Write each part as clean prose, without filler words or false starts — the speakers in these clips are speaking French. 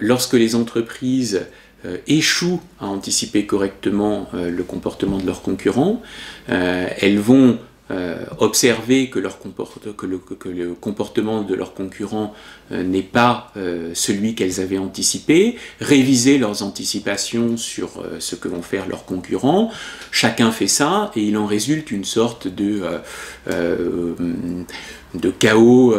lorsque les entreprises échouent à anticiper correctement le comportement de leurs concurrents, elles vont observer que le comportement de leurs concurrents n'est pas celui qu'elles avaient anticipé, réviser leurs anticipations sur ce que vont faire leurs concurrents. Chacun fait ça et il en résulte une sorte de chaos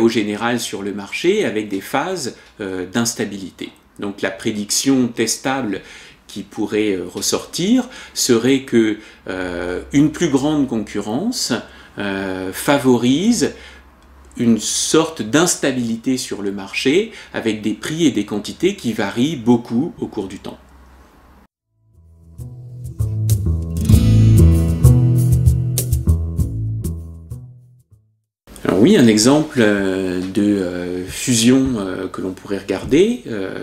général sur le marché avec des phases d'instabilité. Donc la prédiction testable qui pourrait ressortir serait que une plus grande concurrence favorise une sorte d'instabilité sur le marché avec des prix et des quantités qui varient beaucoup au cours du temps. Alors oui, un exemple de fusion que l'on pourrait regarder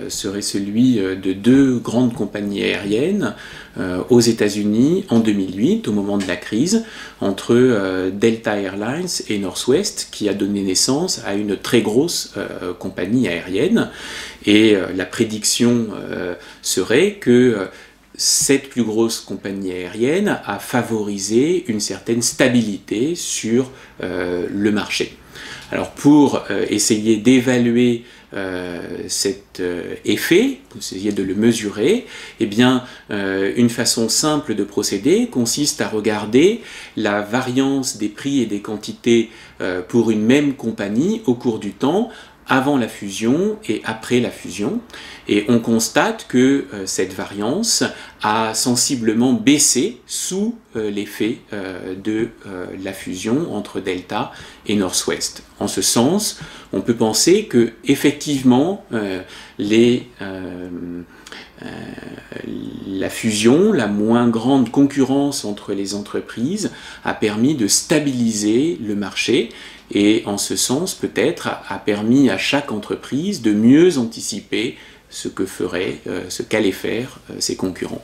serait celui de deux grandes compagnies aériennes aux États-Unis en 2008, au moment de la crise, entre Delta Airlines et Northwest, qui a donné naissance à une très grosse compagnie aérienne. Et la prédiction serait que cette plus grosse compagnie aérienne a favorisé une certaine stabilité sur le marché. Alors pour essayer d'évaluer cet effet, essayer de le mesurer, eh bien, une façon simple de procéder consiste à regarder la variance des prix et des quantités pour une même compagnie au cours du temps, avant la fusion et après la fusion, et on constate que cette variance a sensiblement baissé sous l'effet de la fusion entre Delta et Northwest. En ce sens, on peut penser que effectivement la fusion, la moins grande concurrence entre les entreprises a permis de stabiliser le marché et en ce sens peut-être a permis à chaque entreprise de mieux anticiper ce qu'allaient faire ses concurrents.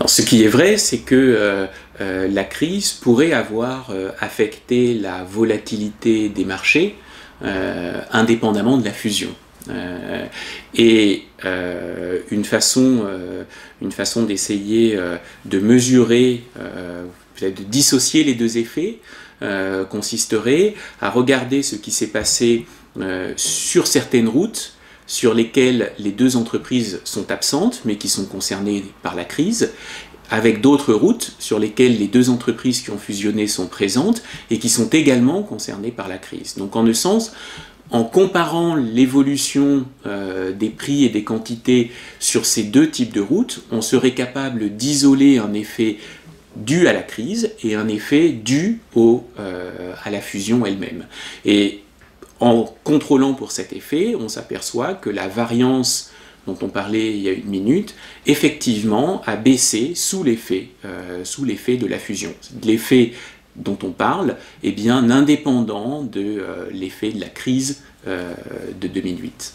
Alors, ce qui est vrai, c'est que la crise pourrait avoir affecté la volatilité des marchés indépendamment de la fusion. Une façon d'essayer de mesurer, peut-être de dissocier les deux effets, consisterait à regarder ce qui s'est passé sur certaines routes sur lesquelles les deux entreprises sont absentes mais qui sont concernées par la crise, avec d'autres routes sur lesquelles les deux entreprises qui ont fusionné sont présentes et qui sont également concernées par la crise. Donc en un sens, en comparant l'évolution des prix et des quantités sur ces deux types de routes, on serait capable d'isoler un effet dû à la crise et un effet dû à la fusion elle-même. Et en contrôlant pour cet effet, on s'aperçoit que la variance dont on parlait il y a une minute, effectivement a baissé sous l'effet de la fusion. L'effet dont on parle est bien indépendant de l'effet de la crise de 2008.